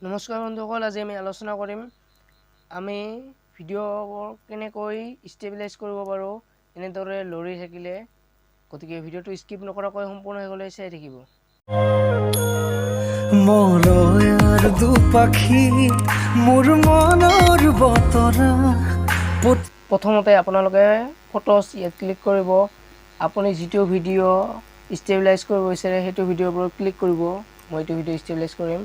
নমস্কাৰ বন্ধুসকল, আজি আমি আলোচনা কৰিম আমি ভিডিঅ' কেনেকৈ ষ্টেবিলাইজ কৰিব পাৰোঁ এনেদৰে লৰি থাকিলে। গতিকে ভিডিঅ'টো স্কিপ নকৰাকৈ সম্পূৰ্ণভাৱে চাই থাকিব। মলয়াৰ দুপাখি মোৰ মনৰ বতৰা। প্ৰথমতে আপোনালোকে ফটোজ ইয়াত ক্লিক কৰিব। আপুনি যিটো ভিডিঅ' ষ্টেবিলাইজ কৰিব বিচাৰে সেইটো ভিডিঅ'ৰ ওপৰত ক্লিক কৰিব। মই এইটো ভিডিঅ' ষ্টেবিলাইজ কৰিম।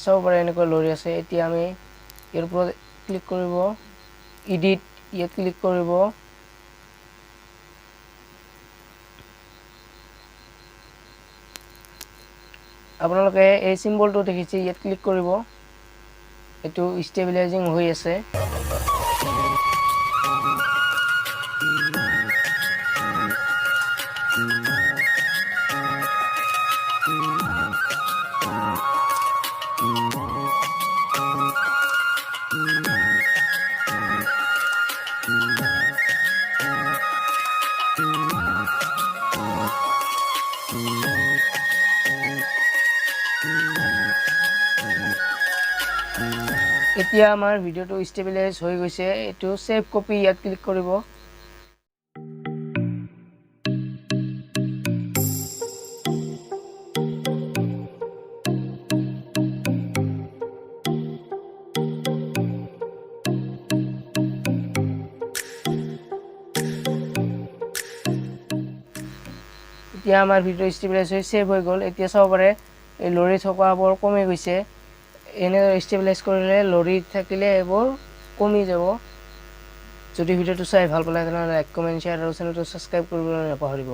চাব পাৰে এনেকৈ লৰি আছে। এতিয়া আমি ইয়াৰ ওপৰত ক্লিক কৰিব, এডিট ইয়াত ক্লিক কৰিব। আপোনালোকে এই চিম্বলটো দেখিছে, ইয়াত ক্লিক কৰিব। এইটো ষ্টেবিলাইজিং হৈ আছে। এতিয়া আমাৰ ভিডিঅ'টো ষ্টেবিলাইজ হৈ গৈছে। এইটো সেভ কপি ইয়াত ক্লিক কৰিব। এতিয়া আমাৰ ভিডিঅ' ষ্টেবিলাইজ হৈ সেভ হৈ গ'ল। এতিয়া চাব পাৰে এই লৰি থকাবোৰ কমি গৈছে। এনেদৰে ষ্টেবিলাইজ কৰিলে লৰি থাকিলে এইবোৰ কমি যাব। যদি ভিডিঅ'টো চাই ভাল পালে তেনেহ'লে লাইক, কমেণ্ট, শ্বেয়াৰ আৰু চেনেলটো ছাবস্ক্ৰাইব কৰিবলৈ নাপাহৰিব।